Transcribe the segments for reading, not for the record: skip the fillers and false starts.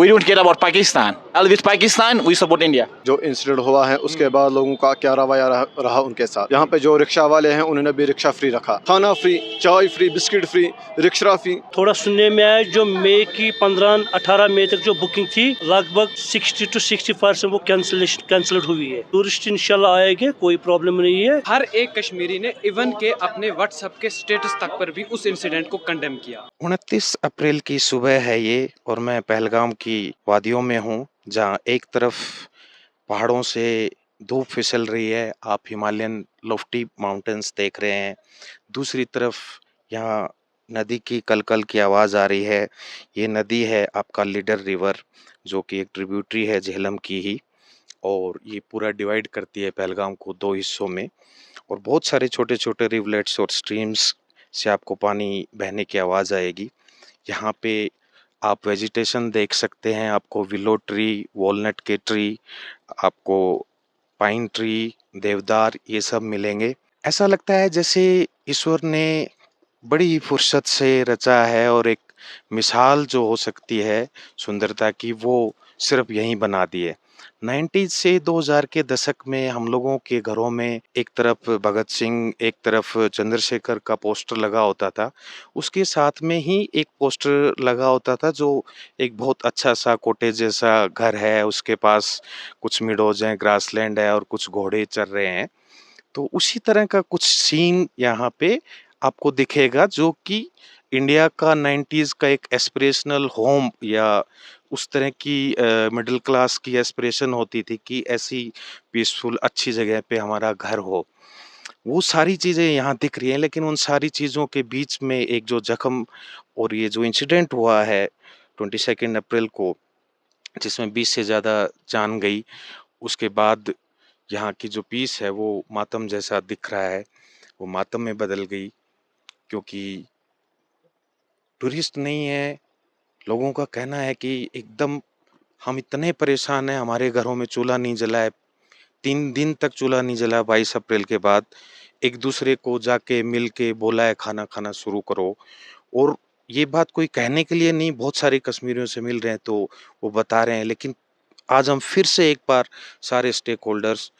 We don't care about Pakistan. With Pakistan, we support India. जो incident हुआ है उसके बाद लोगों का क्या रवैया रहा उनके साथ। यहाँ पे जो रिक्शा वाले हैं उन्होंने भी रिक्शा फ्री रखा, खाना फ्री, चाय free, biscuit free, rickshaw free. थोड़ा सुनने में आया जो मई की 15-18 मई तक जो बुकिंग थी लगभग 60 to 60% वो कैंसिल हुई है। टूरिस्ट इंशाल्लाह आएंगे, कोई प्रॉब्लम नहीं है। हर एक कश्मीरी ने इवन के अपने व्हाट्सएप के स्टेटस तक पर भी उस इंसिडेंट को कंडेम किया। 29 अप्रैल की सुबह है ये और मैं पहलगाम की वादियों में हूँ, जहाँ एक तरफ पहाड़ों से धूप फिसल रही है, आप हिमालयन लोफ्टी माउंटेन्स देख रहे हैं, दूसरी तरफ यहाँ नदी की कलकल की आवाज़ आ रही है। ये नदी है आपका लीडर रिवर, जो कि एक ट्रिब्यूटरी है झेलम की ही, और ये पूरा डिवाइड करती है पहलगाम को 2 हिस्सों में, और बहुत सारे छोटे छोटे रिवलेट्स और स्ट्रीम्स से आपको पानी बहने की आवाज़ आएगी। यहाँ पे आप वेजिटेशन देख सकते हैं, आपको विलो ट्री, वॉलनट के ट्री, आपको पाइन ट्री, देवदार, ये सब मिलेंगे। ऐसा लगता है जैसे ईश्वर ने बड़ी ही फुर्सत से रचा है और एक मिसाल जो हो सकती है सुंदरता की, वो सिर्फ यहीं बना दी है। 90s से 2000 के दशक में हम लोगों के घरों में एक तरफ भगत सिंह, एक तरफ चंद्रशेखर का पोस्टर लगा होता था, उसके साथ में ही एक पोस्टर लगा होता था जो एक बहुत अच्छा सा कोटेज जैसा घर है, उसके पास कुछ मिडोज हैं, ग्रासलैंड है और कुछ घोड़े चर रहे हैं। तो उसी तरह का कुछ सीन यहाँ पे आपको दिखेगा, जो कि इंडिया का 90s का एक एस्पिरेशनल होम या उस तरह की मिडिल क्लास की एस्पिरेशन होती थी कि ऐसी पीसफुल अच्छी जगह पे हमारा घर हो। वो सारी चीज़ें यहाँ दिख रही हैं, लेकिन उन सारी चीज़ों के बीच में एक जो जख्म और ये जो इंसिडेंट हुआ है 22 अप्रैल को, जिसमें 20 से ज़्यादा जान गई, उसके बाद यहाँ की जो पीस है वो मातम जैसा दिख रहा है, वो मातम में बदल गई, क्योंकि टूरिस्ट नहीं है। लोगों का कहना है कि एकदम हम इतने परेशान हैं, हमारे घरों में चूल्हा नहीं जला है, 3 दिन तक चूल्हा नहीं जला 22 अप्रैल के बाद। एक दूसरे को जाके मिल के बोला है खाना खाना शुरू करो, और ये बात कोई कहने के लिए नहीं, बहुत सारे कश्मीरियों से मिल रहे हैं तो वो बता रहे हैं। लेकिन आज हम फिर से एक बार सारे स्टेक होल्डर्स,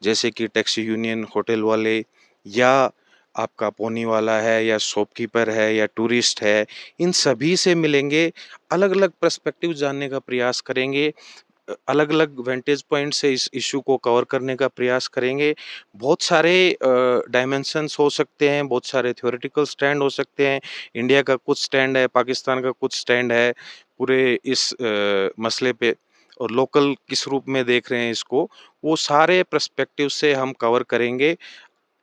जैसे कि टैक्सी यूनियन, होटल वाले, या आपका पोनी वाला है, या शॉपकीपर है, या टूरिस्ट है, इन सभी से मिलेंगे, अलग अलग पर्सपेक्टिव जानने का प्रयास करेंगे, अलग अलग वेंटेज पॉइंट से इस इशू को कवर करने का प्रयास करेंगे। बहुत सारे डायमेंशंस हो सकते हैं, बहुत सारे थ्योरेटिकल स्टैंड हो सकते हैं, इंडिया का कुछ स्टैंड है, पाकिस्तान का कुछ स्टैंड है पूरे इस मसले पे, और लोकल किस रूप में देख रहे हैं इसको, वो सारे पर्सपेक्टिव से हम कवर करेंगे।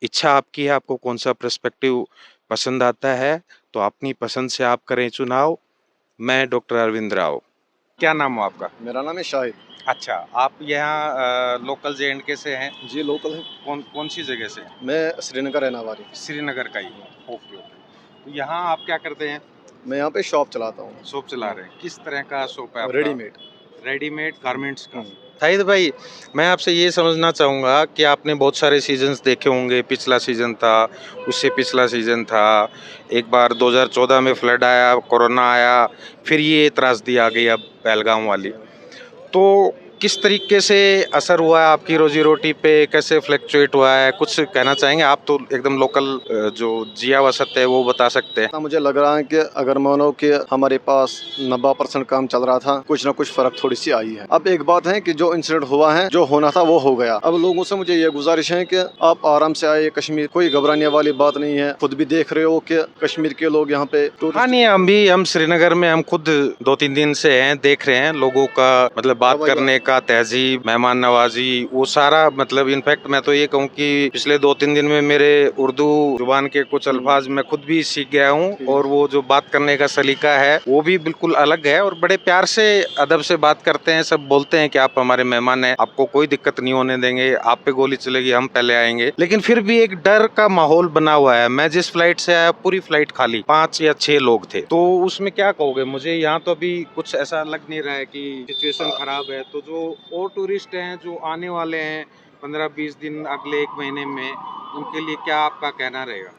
इच्छा आपकी है, आपको कौन सा पर्सपेक्टिव पसंद आता है, तो अपनी पसंद से आप करें चुनाव। मैं डॉक्टर अरविंद राव। क्या नाम हो आपका? मेरा नाम है शाहिद। अच्छा, आप यहाँ लोकल जे&के से हैं? जी लोकल है। कौन कौन सी जगह से? मैं श्रीनगर रहने वाली। श्रीनगर का ही। Okay okay. तो यहाँ आप क्या करते हैं? मैं यहाँ पे शॉप चलाता हूँ, शॉप चला रहे हैं। किस तरह का शॉप है आपका? रेडीमेड। रेडीमेड गारमेंट्स का। शाहिद भाई, मैं आपसे ये समझना चाहूँगा कि आपने बहुत सारे सीजन्स देखे होंगे। पिछला सीजन था, उससे पिछला सीजन था, एक बार 2014 में फ्लड आया, कोरोना आया, फिर ये त्रासदी आ गई अब पहलगाम वाली। तो किस तरीके से असर हुआ है आपकी रोजी रोटी पे, कैसे फ्लक्चुएट हुआ है, कुछ कहना चाहेंगे? आप तो एकदम लोकल जो जिया वसत है वो बता सकते हैं। मुझे लग रहा है कि अगर मानो कि हमारे पास 90% काम चल रहा था, कुछ ना कुछ फर्क थोड़ी सी आई है। अब एक बात है कि जो इंसिडेंट हुआ है, जो होना था वो हो गया। अब लोगों से मुझे ये गुजारिश है कि आप आराम से आए कश्मीर, कोई घबराने वाली बात नहीं है। खुद भी देख रहे हो कि कश्मीर के लोग यहाँ पे हाँ नहीं, हम श्रीनगर में हम खुद 2-3 दिन से हैं, देख रहे हैं लोगों का मतलब बात करने का तहजीब, मेहमान नवाजी, वो सारा मतलब इनफैक्ट मैं तो ये कहूँ कि पिछले 2-3 दिन में मेरे उर्दू जुबान के कुछ अल्फाज मैं खुद भी सीख गया हूँ, और वो जो बात करने का सलीका है वो भी बिल्कुल अलग है, और बड़े प्यार से अदब से बात करते हैं। सब बोलते हैं कि आप हमारे मेहमान हैं, आपको कोई दिक्कत नहीं होने देंगे, आप पे गोली चलेगी हम पहले आएंगे। लेकिन फिर भी एक डर का माहौल बना हुआ है। मैं जिस फ्लाइट से आया पूरी फ्लाइट खाली, 5 या 6 लोग थे। तो उसमें क्या कहोगे? मुझे यहाँ तो अभी कुछ ऐसा लग नहीं रहा है कि सिचुएशन खराब है। तो जो और टूरिस्ट हैं जो आने वाले हैं 15-20 दिन, अगले 1 महीने में, उनके लिए क्या आपका कहना रहेगा?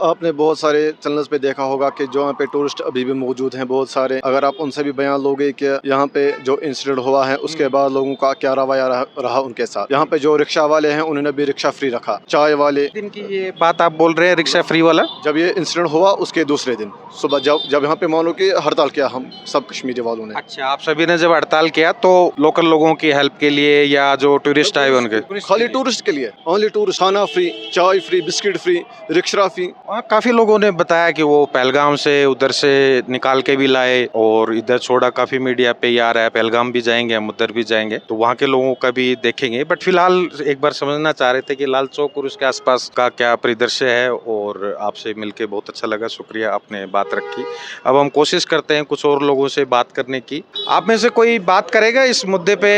आपने बहुत सारे चैनल्स पे देखा होगा कि जो यहाँ पे टूरिस्ट अभी भी मौजूद हैं बहुत सारे। अगर आप उनसे भी बयान लोगे कि यहाँ पे जो इंसिडेंट हुआ है उसके बाद लोगों का क्या रवैया रहा उनके साथ। यहाँ पे जो रिक्शा वाले हैं उन्होंने भी रिक्शा फ्री रखा, चाय वाले। दिन की ये बात आप बोल रहे हैं रिक्शा फ्री वाला? जब ये इंसिडेंट हुआ उसके दूसरे दिन सुबह जब यहाँ पे मान लो कि हड़ताल किया हम सब कश्मीरी वालों ने। अच्छा, आप सभी ने जब हड़ताल किया तो लोकल लोगों की हेल्प के लिए या जो टूरिस्ट आए उनके? खाली टूरिस्ट के लिए, ओनली टूरिस्ट। खाना फ्री, चाय free, biscuit free, rickshaw free. वहाँ काफी लोगों ने बताया कि वो पहलगाम से उधर से निकाल के भी लाए और इधर छोड़ा। काफी मीडिया पे आ रहा है पहलगाम भी जाएंगे, हम उधर भी जाएंगे, तो वहाँ के लोगों का भी देखेंगे। बट फिलहाल एक बार समझना चाह रहे थे कि लाल चौक और उसके आसपास का क्या परिदृश्य है, और आपसे मिलके बहुत अच्छा लगा। शुक्रिया, आपने बात रखी। अब हम कोशिश करते हैं कुछ और लोगों से बात करने की। आप में से कोई बात करेगा इस मुद्दे पे,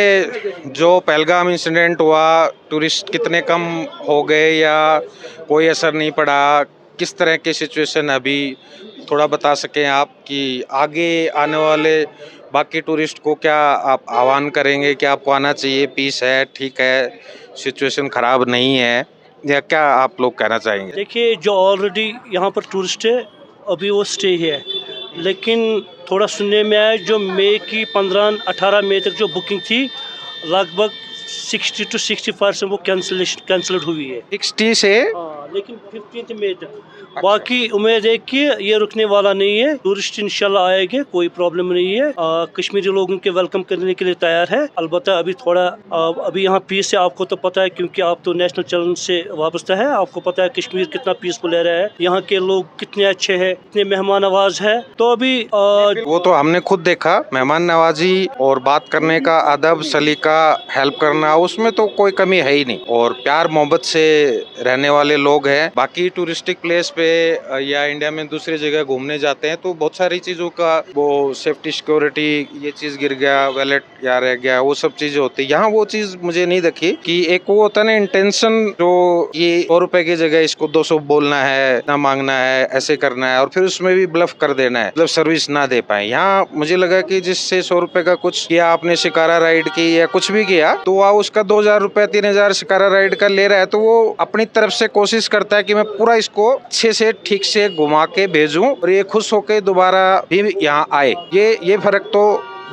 जो पहलगाम इंसिडेंट हुआ, टूरिस्ट कितने कम हो गए या कोई असर नहीं पड़ा, किस तरह की सिचुएशन अभी थोड़ा बता सकें आप, कि आगे आने वाले बाकी टूरिस्ट को क्या आप आह्वान करेंगे कि आपको आना चाहिए, पीस है, ठीक है, सिचुएशन ख़राब नहीं है, या क्या आप लोग कहना चाहेंगे? देखिए, जो ऑलरेडी यहाँ पर टूरिस्ट है अभी वो स्टे है, लेकिन थोड़ा सुनने में आया जो मई की 15-18 मई तक जो बुकिंग थी लगभग 60 to 65% वो कैंसल्ड हुई है। 60 से लेकिन 15 मई तक। बाकी उम्मीद है कि ये रुकने वाला नहीं है, टूरिस्ट इंशाल्लाह आएंगे, कोई प्रॉब्लम नहीं है। कश्मीरी लोगों के वेलकम करने के लिए तैयार है। अलबत्ता अभी थोड़ा अभी यहाँ पीस है, आपको तो पता है क्योंकि आप तो नेशनल चैनल से वाबस्ता है, आपको पता है कश्मीर कितना पीसफुल एरिया है, यहाँ के लोग कितने अच्छे हैं, कितने मेहमान नवाज है। तो अभी वो तो हमने खुद देखा, मेहमान नवाजी और बात करने का अदब, सलीका, हेल्प करना, उसमें तो कोई कमी है ही नहीं, और प्यार मोहब्बत से रहने वाले लोग हैं। बाकी टूरिस्टिक प्लेस पे या इंडिया में दूसरी जगह घूमने जाते हैं तो बहुत सारी चीज़ों का वो सेफ्टी, सिक्योरिटी, ये चीज़ गिर गया, वैलेट या रह गया, वो सब चीज़ें होती है। यहाँ वो चीज़ मुझे नहीं दिखी कि एक वो होता ना इंटेंशन, जो ये 100 रुपए की जगह इसको 200 बोलना है, ना मांगना है, ऐसे करना है, और फिर उसमें भी ब्लफ कर देना है, मतलब सर्विस ना दे पाए। यहाँ मुझे लगा कि जिससे 100 रुपए का कुछ किया आपने, शिकारा राइड की या कुछ भी किया, तो वह उसका 2000 रुपए 3000 शिकारा राइड का ले रहा है, तो वो अपनी तरफ से कोशिश करता है कि मैं पूरा इसको अच्छे से ठीक से घुमा के भेजूं और ये खुश होके दोबारा भी यहाँ आए। ये फर्क तो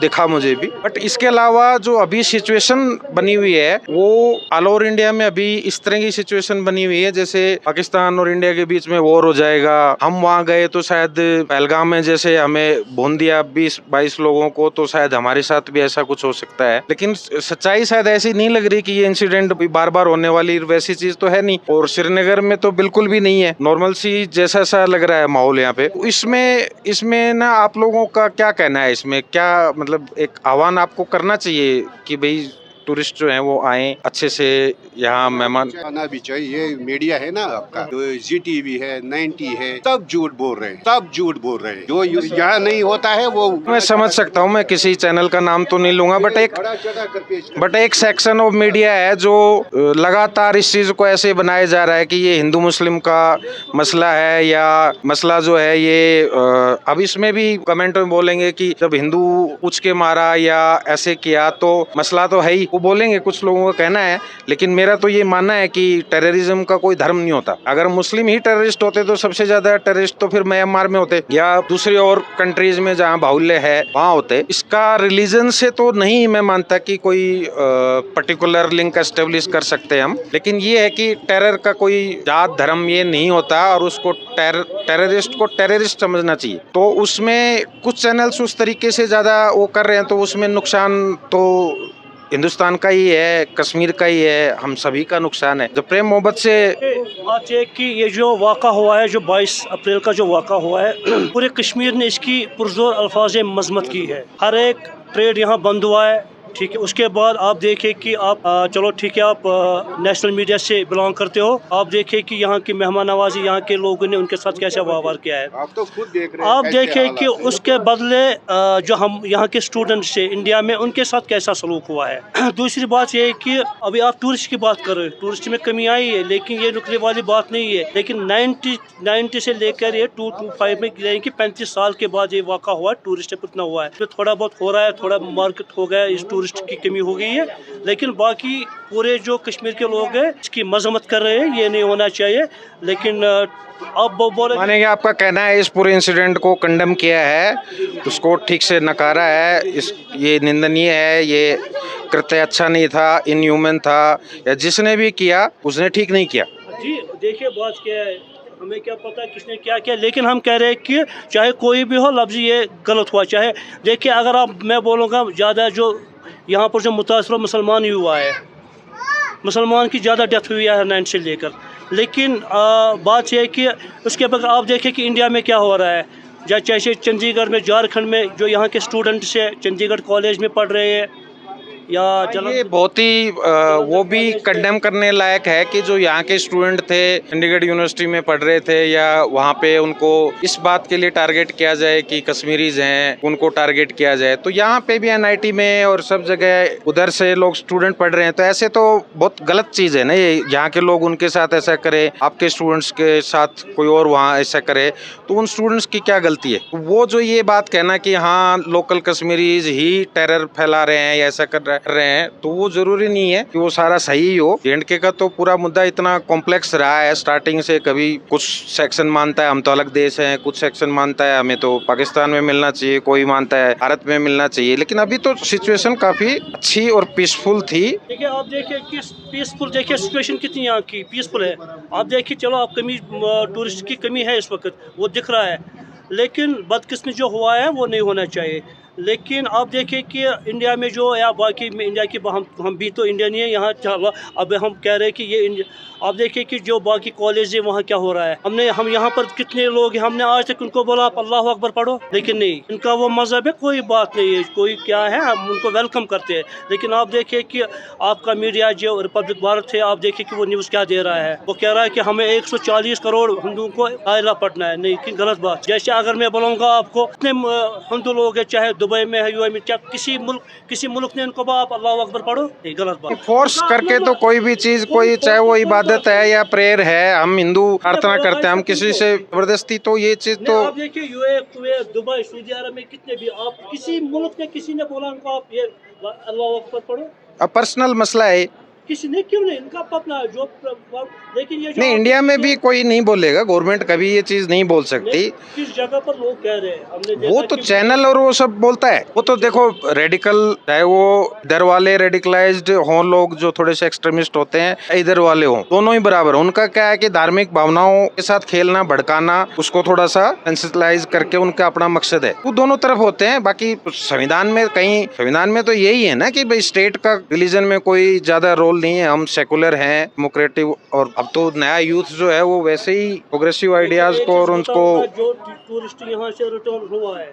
दिखा मुझे भी। बट इसके अलावा जो अभी सिचुएशन बनी हुई है वो ऑल ओवर इंडिया में अभी इस तरह की सिचुएशन बनी हुई है जैसे पाकिस्तान और इंडिया के बीच में वॉर हो जाएगा। हम वहाँ गए तो शायद पहलगाम में जैसे हमें भून दिया 20-22 लोगों को, तो शायद हमारे साथ भी ऐसा कुछ हो सकता है। लेकिन सच्चाई शायद ऐसी नहीं लग रही कि ये इंसिडेंट बार बार होने वाली वैसी चीज तो है नहीं, और श्रीनगर में तो बिल्कुल भी नहीं है, नॉर्मल सी जैसा सा लग रहा है माहौल यहाँ पे। इसमें ना आप लोगों का क्या कहना है, इसमें क्या मतलब एक आह्वान आपको करना चाहिए कि भाई टूरिस्ट जो हैं वो आए अच्छे से, यहाँ मेहमान आना भी चाहिए। ये मीडिया है ना आपका, जो ZTV है, 90 है, सब झूठ बोल रहे हैं, सब झूठ बोल रहे हैं। जो यहाँ नहीं होता है वो मैं समझ सकता हूँ, मैं किसी चैनल का नाम तो नहीं लूंगा, बट एक सेक्शन ऑफ मीडिया है जो लगातार इस चीज को ऐसे बनाया जा रहा है कि ये हिंदू मुस्लिम का मसला है, या मसला जो है ये अब इसमें भी कमेंट में बोलेंगे कि जब हिंदू पूछ के मारा या ऐसे किया तो मसला तो है ही, वो बोलेंगे, कुछ लोगों का कहना है। लेकिन मेरा तो ये मानना है कि टेररिज्म का कोई धर्म नहीं होता। अगर मुस्लिम ही टेररिस्ट होते तो सबसे ज्यादा टेररिस्ट तो फिर म्यांमार में होते या दूसरी और कंट्रीज में जहाँ बाहुल्य है वहाँ होते। इसका रिलीजन से तो नहीं मैं मानता कि कोई पर्टिकुलर लिंक एस्टेब्लिश कर सकते हम, लेकिन ये है कि टेरर का कोई जात धर्म ये नहीं होता और उसको टेररिस्ट को टेररिस्ट समझना चाहिए। तो उसमें कुछ चैनल्स उस तरीके से ज्यादा वो कर रहे हैं तो उसमें नुकसान तो हिंदुस्तान का ही है, कश्मीर का ही है, हम सभी का नुकसान है। जो प्रेम मोहब्बत से बात है कि ये जो वाक़ा हुआ है, जो 22 अप्रैल का जो वाक़ा हुआ है, पूरे कश्मीर ने इसकी पुरजोर अल्फाज मजम्मत की है। हर एक ट्रेड यहाँ बंद हुआ है, ठीक है। उसके बाद आप देखें कि आप चलो ठीक है, आप नेशनल मीडिया से बिलोंग करते हो, आप देखें कि यहाँ की मेहमान नवाजी यहाँ के लोगों ने उनके साथ कैसा व्यवहार किया है। आप तो खुद देख रहे हैं, आप देखें कि उसके बदले जो हम यहाँ के स्टूडेंट से इंडिया में उनके साथ कैसा सलूक हुआ है। दूसरी बात यह है कि अभी आप टूरिस्ट की बात कर रहे हो, टूरिस्ट में कमी आई है, लेकिन ये रुकने वाली बात नहीं है। लेकिन 90 से लेकर ये 225 में यानी कि 35 साल के बाद ये वाक़ा हुआ, टूरिस्ट पर इतना हुआ है। तो थोड़ा बहुत हो रहा है, थोड़ा मार्केट हो गया इस टूरिस्ट टूरिस्ट की कमी हो गई है, लेकिन बाकी पूरे जो कश्मीर के लोग हैं इसकी मजम्मत कर रहे हैं, ये नहीं होना चाहिए। लेकिन अब बोले मानेंगे आपका कहना है इस पूरे इंसिडेंट को कंडेम किया है, उसको ठीक से नकारा है, इस ये निंदनीय है, ये कृत्य अच्छा नहीं था, इनह्यूमन था, या जिसने भी किया उसने ठीक नहीं किया। जी देखिए बात क्या है, हमें क्या पता किसने क्या किया, लेकिन हम कह रहे हैं कि चाहे कोई भी हो लफ्ज़ ये गलत हुआ। चाहे देखिए अगर आप मैं बोलूँगा ज़्यादा जो यहाँ पर जो मुतासर मुसलमान ही हुआ है, मुसलमान की ज़्यादा डेथ हुई है 9 से लेकर। लेकिन बात यह है कि उसके बाद आप देखें कि इंडिया में क्या हो रहा है, जैसे चंडीगढ़ में, झारखंड में जो यहाँ के स्टूडेंट्स हैं चंडीगढ़ कॉलेज में पढ़ रहे हैं या ये बहुत ही वो भी कंडेम करने लायक है कि जो यहाँ के स्टूडेंट थे, चंडीगढ़ यूनिवर्सिटी में पढ़ रहे थे, या वहाँ पे उनको इस बात के लिए टारगेट किया जाए कि कश्मीरीज हैं, उनको टारगेट किया जाए। तो यहाँ पे भी एनआईटी में और सब जगह उधर से लोग स्टूडेंट पढ़ रहे हैं, तो ऐसे तो बहुत गलत चीज़ है ना ये। यहाँ के लोग उनके साथ ऐसा करे, आपके स्टूडेंट्स के साथ कोई और वहाँ ऐसा करे, तो उन स्टूडेंट्स की क्या गलती है? वो जो ये बात कहना कि हाँ लोकल कश्मीरीज ही टेरर फैला रहे हैं या ऐसा कर रहे हैं, तो वो जरूरी नहीं है कि वो सारा सही हो। जेएंडके का तो पूरा मुद्दा इतना कॉम्प्लेक्स रहा है स्टार्टिंग से। कभी कुछ सेक्शन मानता है हम तो अलग देश हैं, कुछ सेक्शन मानता है हमें तो पाकिस्तान में मिलना चाहिए, कोई मानता है भारत में मिलना चाहिए। लेकिन अभी तो सिचुएशन काफी अच्छी और पीसफुल थी। देखिए आप देखिए कि पीसफुल, देखिए सिचुएशन कितनी यहाँ की पीसफुल है। आप देखिए चलो आप कमी टूरिस्ट की कमी है इस वक्त, वो दिख रहा है, लेकिन बदकिस्मत जो हुआ है वो नहीं होना चाहिए। लेकिन आप देखिए कि इंडिया में जो या बाकी में इंडिया की हम भी तो इंडियन ही है यहाँ। चलो अब हम कह रहे हैं कि ये आप देखिए कि जो बाकी कॉलेज है वहाँ क्या हो रहा है। हम यहाँ पर कितने लोग हैं, हमने आज तक उनको बोला आप अल्लाह अकबर पढ़ो, लेकिन नहीं, इनका वो मज़हब है, कोई बात नहीं है, कोई क्या है, हम उनको वेलकम करते हैं। लेकिन आप देखिए कि आपका मीडिया जो रिपब्लिक भारत है, आप देखिए कि वो न्यूज़ क्या दे रहा है, वो कह रहा है कि हमें 140 करोड़ हिंदुओं को आयला पढ़ना है। नहीं, कि गलत बात। जैसे अगर मैं बोलूँगा आपको कितने हिंदू लोग हैं, चाहे दुबई में है, यूएई में, चाहे किसी मुल्क ने इनको आप अल्लाह अकबर पढ़ो, नहीं, गलत बात। फोर्स करके तो कोई भी चीज, कोई चाहे वो इबादत है या प्रेयर है, हम हिंदू प्रार्थना करते हैं, हम किसी से जबरदस्ती तो ये चीज तो आप देखिए यूएई, कुवैत, दुबई, सऊदी अरब में कितने भी आप किसी मुल्क में किसी ने बोला उनको आप ये अल्लाह अकबर पढ़ो, पर्सनल मसला है। किसी ने क्यों नहीं, इनका अपना जो, लेकिन ये जो नहीं, इंडिया में भी कोई नहीं बोलेगा, गवर्नमेंट कभी ये चीज नहीं बोल सकती। किस जगह पर लोग कह रहे हैं, हमने देखा वो तो चैनल और वो सब बोलता है। वो तो देखो रेडिकल, चाहे वो इधर वाले रेडिकलाइज्ड हों लोग जो थोड़े से एक्सट्रीमिस्ट होते हैं, इधर वाले हों, दोनों ही बराबर। उनका क्या है कि धार्मिक भावनाओं के साथ खेलना, भड़काना, उसको थोड़ा सा सेंसिटाइज करके उनका अपना मकसद है। वो दोनों तरफ होते हैं। बाकी संविधान में संविधान में तो यही है ना कि भाई स्टेट का रिलीजन में कोई ज्यादा रोल नहीं है, हम सेकुलर हैं, डेमोक्रेटिक। और अब तो नया यूथ जो है वो वैसे ही प्रोग्रेसिव आइडियाज को और उनको, जो टूरिस्ट यहाँ से रिटर्न हुआ है,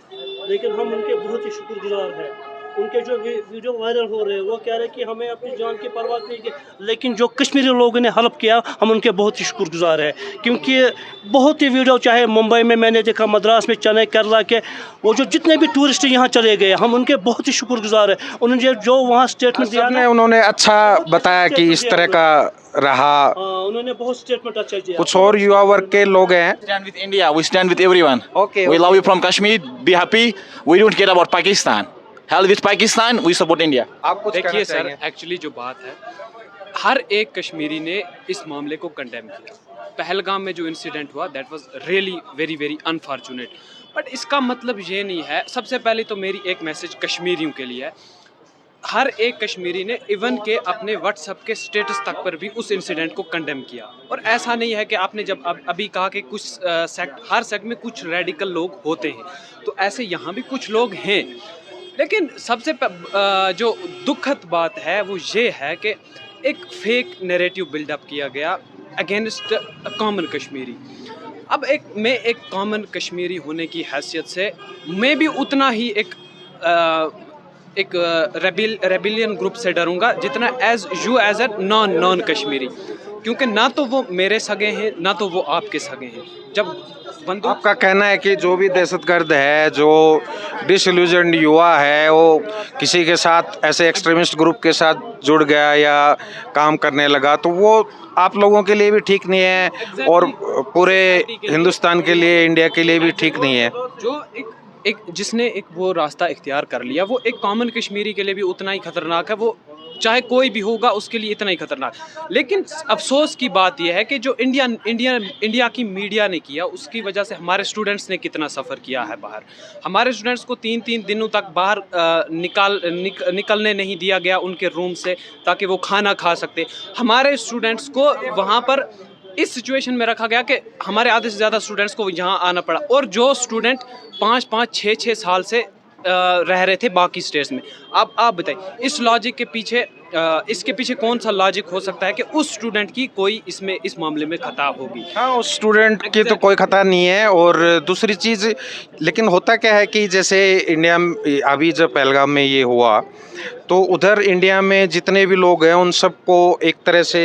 लेकिन हम उनके बहुत ही शुक्रगुजार हैं। उनके जो वीडियो वायरल हो रहे हैं वो कह रहे हैं कि हमें अपनी जान की परवाह नहीं की, लेकिन जो कश्मीरी लोगों ने हेल्प किया हम उनके बहुत ही शुक्रगुजार हैं। क्योंकि बहुत ही वीडियो, चाहे मुंबई में मैंने देखा, मद्रास में, चेन्नई, केरला के, वो जो जितने भी टूरिस्ट यहाँ चले गए, हम उनके बहुत ही शुक्रगुजार हैं। उन्होंने जो वहाँ स्टेटमेंट दिया ना, उन्होंने अच्छा बताया कि इस तरह का रहा। उन्होंने बहुत स्टेटमेंट अच्छा दिया। कुछ और युवा वर्ग के लोग हैं। Stand with India. We stand with everyone. Okay, We okay. love you from Kashmir. Be happy. We don't care about Pakistan. Hell with Pakistan. We support India. आप कुछ कहना देखिए सर, चाहेंगे? एक्चुअली जो बात है, हर एक कश्मीरी ने इस मामले को कंडेम किया। पहलगाम में जो इंसिडेंट हुआ, that was really very very unfortunate. But इसका मतलब ये नहीं है, सबसे पहले तो मेरी एक मैसेज कश्मीरियों के लिए है, हर एक कश्मीरी ने इवन के अपने व्हाट्सएप के स्टेटस तक पर भी उस इंसिडेंट को कंडेम किया। और ऐसा नहीं है कि आपने जब अभी कहा कि कुछ हर सेक्ट में कुछ रेडिकल लोग होते हैं, तो ऐसे यहाँ भी कुछ लोग हैं। लेकिन सबसे जो दुखद बात है वो ये है कि एक फेक नैरेटिव बिल्डअप किया गया अगेंस्ट कॉमन कश्मीरी। अब मैं एक कॉमन कश्मीरी होने की हैसियत से मैं भी उतना ही एक रेबिलियन ग्रुप से डरूंगा जितना एज ए नॉन कश्मीरी, क्योंकि ना तो वो मेरे सगे हैं ना तो वो आपके सगे हैं। जब बंदूक, आपका कहना है कि जो भी दहशतगर्द है, जो डिसइल्यूजन्ड युवा है, वो किसी के साथ ऐसे एक्सट्रीमिस्ट ग्रुप के साथ जुड़ गया या काम करने लगा, तो वो आप लोगों के लिए भी ठीक नहीं है और पूरे हिंदुस्तान के लिए, इंडिया के लिए भी ठीक नहीं है। जो एक एक जिसने एक वो रास्ता इख्तियार कर लिया, वो एक कॉमन कश्मीरी के लिए भी उतना ही खतरनाक है, वो चाहे कोई भी होगा उसके लिए इतना ही खतरनाक। लेकिन अफसोस की बात यह है कि जो इंडिया की मीडिया ने किया, उसकी वजह से हमारे स्टूडेंट्स ने कितना सफ़र किया है बाहर। हमारे स्टूडेंट्स को 3-3 दिनों तक बाहर निकलने नहीं दिया गया उनके रूम से, ताकि वो खाना खा सकते। हमारे स्टूडेंट्स को वहाँ पर इस सिचुएशन में रखा गया कि हमारे आधे से ज़्यादा स्टूडेंट्स को यहाँ आना पड़ा, और जो स्टूडेंट 5-5, 6-6 साल से रह रहे थे बाकी स्टेट्स में। अब आप बताइए इस लॉजिक के पीछे, इसके पीछे कौन सा लॉजिक हो सकता है कि उस स्टूडेंट की कोई इस मामले में खता होगी? हाँ, उस स्टूडेंट की तो कोई खता नहीं है। और दूसरी चीज़, लेकिन होता क्या है कि जैसे इंडिया में अभी जब पहलगाम में ये हुआ, तो उधर इंडिया में जितने भी लोग हैं उन सबको एक तरह से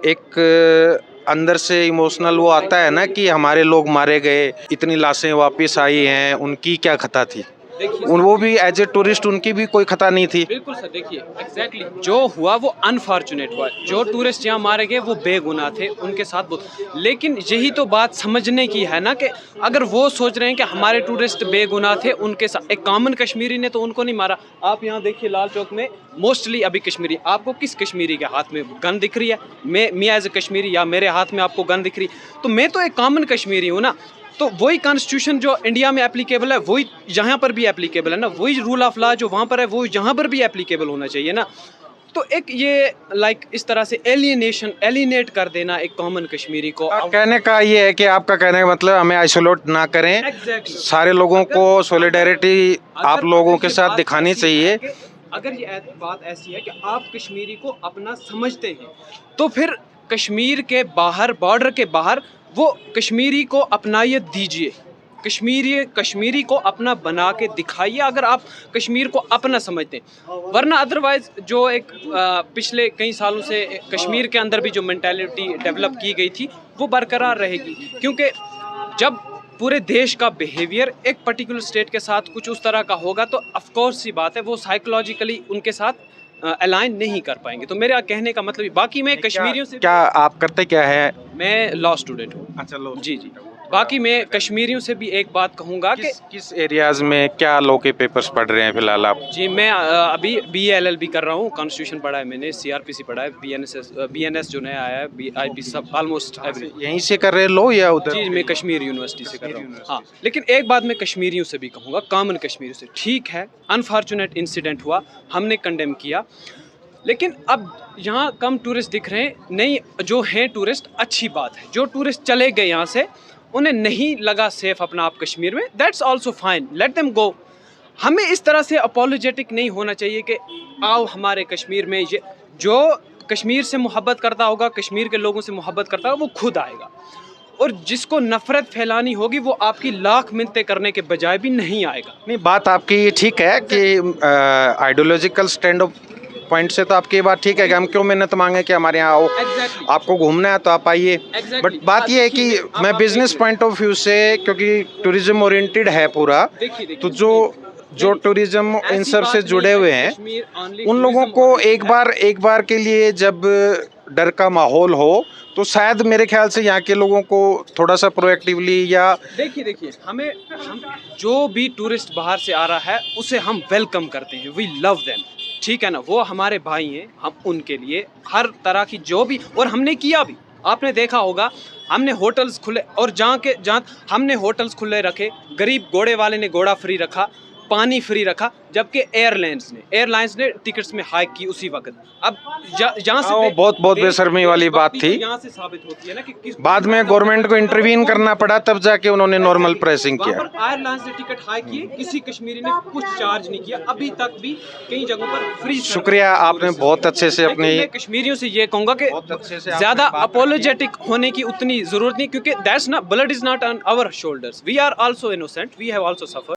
एक अंदर से इमोशनल वो आता है ना कि हमारे लोग मारे गए, इतनी लाशें वापस आई हैं, उनकी क्या खता थी? वो भी एज ए टूरिस्ट उनकी भी कोई खता नहीं थी। बिल्कुल सर, देखिए एग्जैक्टली जो हुआ वो अनफॉर्चुनेट हुआ। जो टूरिस्ट यहाँ मारे गए वो बेगुनाह थे, उनके साथ बहुत। लेकिन यही तो बात समझने की है ना कि अगर वो सोच रहे हैं कि हमारे टूरिस्ट बेगुनाह थे, उनके साथ एक कॉमन कश्मीरी ने तो उनको नहीं मारा। आप यहाँ देखिए लाल चौक में मोस्टली अभी कश्मीरी, आपको किस कश्मीरी के हाथ में गन दिख रही है? मैं एज ए कश्मीरी, या मेरे हाथ में आपको गन दिख रही? तो मैं तो एक कॉमन कश्मीरी हूँ ना। तो वही कॉन्स्टिट्यूशन जो इंडिया में एप्लीकेबल है वही यहाँ पर भी एप्लीकेबल है ना, वही रूल ऑफ लॉ जो वहाँ पर है वो यहाँ पर भी एप्लीकेबल होना चाहिए ना। तो एक ये इस तरह से एलिनेट कर देना एक कॉमन कश्मीरी को। कहने का ये है कि आपका कहने का मतलब हमें आइसोलेट ना करें, सारे लोगों को सॉलिडेरिटी आप लोगों के साथ दिखानी चाहिए। अगर ये बात ऐसी है कि आप कश्मीरी को अपना समझते हैं, तो फिर कश्मीर के बाहर, बॉर्डर के बाहर वो कश्मीरी को अपनाइए दीजिए, कश्मीरी को अपना बना के दिखाइए, अगर आप कश्मीर को अपना समझते हैं। वरना अदरवाइज जो एक पिछले कई सालों से कश्मीर के अंदर भी जो मेंटालिटी डेवलप की गई थी वो बरकरार रहेगी। क्योंकि जब पूरे देश का बिहेवियर एक पर्टिकुलर स्टेट के साथ कुछ उस तरह का होगा, तो ऑफकोर्स सी बात है वो साइकोलॉजिकली उनके साथ अलाइन नहीं कर पाएंगे। तो मेरा कहने का मतलब, बाकी मैं कश्मीरियों से, क्या आप करते क्या है? मैं लॉ स्टूडेंट हूँ। अच्छा, लो जी। बाकी मैं कश्मीरियों से भी एक बात कहूँगा कि किस एरियाज में क्या लॉ के पेपर्स पढ़ रहे हैं फिलहाल आप? जी, मैं अभी BA-LLB कर रहा हूँ, कॉन्स्टिट्यूशन पढ़ा है मैंने, CRPC पढ़ा है, BNS जो नया आया है, BIP सब ऑलमोस्ट एवरी। यहीं से कर रहे लो या उधर? जी, मैं कश्मीर यूनिवर्सिटी से कर रहा हूँ। हाँ, लेकिन एक बात मैं कश्मीरियों से भी कहूँगा, कॉमन कश्मीरियों से, ठीक है अनफॉर्चुनेट इंसिडेंट हुआ, हमने कंडेम किया, लेकिन अब यहाँ कम टूरिस्ट दिख रहे हैं। नहीं, जो हैं टूरिस्ट अच्छी बात है, जो टूरिस्ट चले गए यहाँ से, उन्हें नहीं लगा सेफ अपना आप कश्मीर में, that's also fine, let them go. हमें इस तरह से अपोलोजेटिक नहीं होना चाहिए कि आओ हमारे कश्मीर में। ये जो कश्मीर से मोहब्बत करता होगा, कश्मीर के लोगों से मोहब्बत करता होगा, वो खुद आएगा, और जिसको नफरत फैलानी होगी वो आपकी लाख मिन्नतें करने के बजाय भी नहीं आएगा। नहीं, बात आपकी ठीक है कि आइडियोलॉजिकल स्टैंड ऑफ पॉइंट से तो आपकी बात ठीक है कि हम क्यों मिन्नत मांगे कि हमारे यहाँ आओ, आपको घूमना है तो आप आइए। बट बात ये है कि मैं बिजनेस पॉइंट ऑफ व्यू से, क्योंकि टूरिज्म ओरिएंटेड है पूरा, तो जो टूरिज्म इन सब से जुड़े हुए हैं उन लोगों को एक बार के लिए जब डर का माहौल हो तो शायद मेरे ख्याल से यहाँ के लोगों को थोड़ा सा प्रोएक्टिवली, या देखिए हम जो भी टूरिस्ट बाहर से आ रहा है उसे हम वेलकम करते हैं, वी लव देम, ठीक है ना, वो हमारे भाई हैं, हम उनके लिए हर तरह की जो भी, और हमने किया भी, आपने देखा होगा हमने होटल्स खुले, और जहाँ हमने होटल्स खुले रखे, गरीब घोड़े वाले ने घोड़ा फ्री रखा, पानी फ्री रखा, जबकि एयरलाइंस ने टिकट्स में हाइक की उसी वक्त। अब जहाँ से बहुत बेशर्मी वाली बात थी, यहाँ से साबित होती है ना कि बाद में गवर्नमेंट को इंटरवीन करना पड़ा, तब जाके उन्होंने नॉर्मल प्राइसिंग किया। एयरलाइंस ने टिकट हाइक किए, किसी कश्मीरी ने कुछ चार्ज नहीं किया, अभी तक भी कई जगहों पर फ्री। शुक्रिया, आपने बहुत अच्छे से अपनी, मैं कश्मीरियों से ये कहूँगा कि ज़्यादा अपोलोजेटिक होने की उतनी ज़रूरत नहीं, क्योंकि that's not, blood is not on our shoulders, we are also innocent, we have also suffer.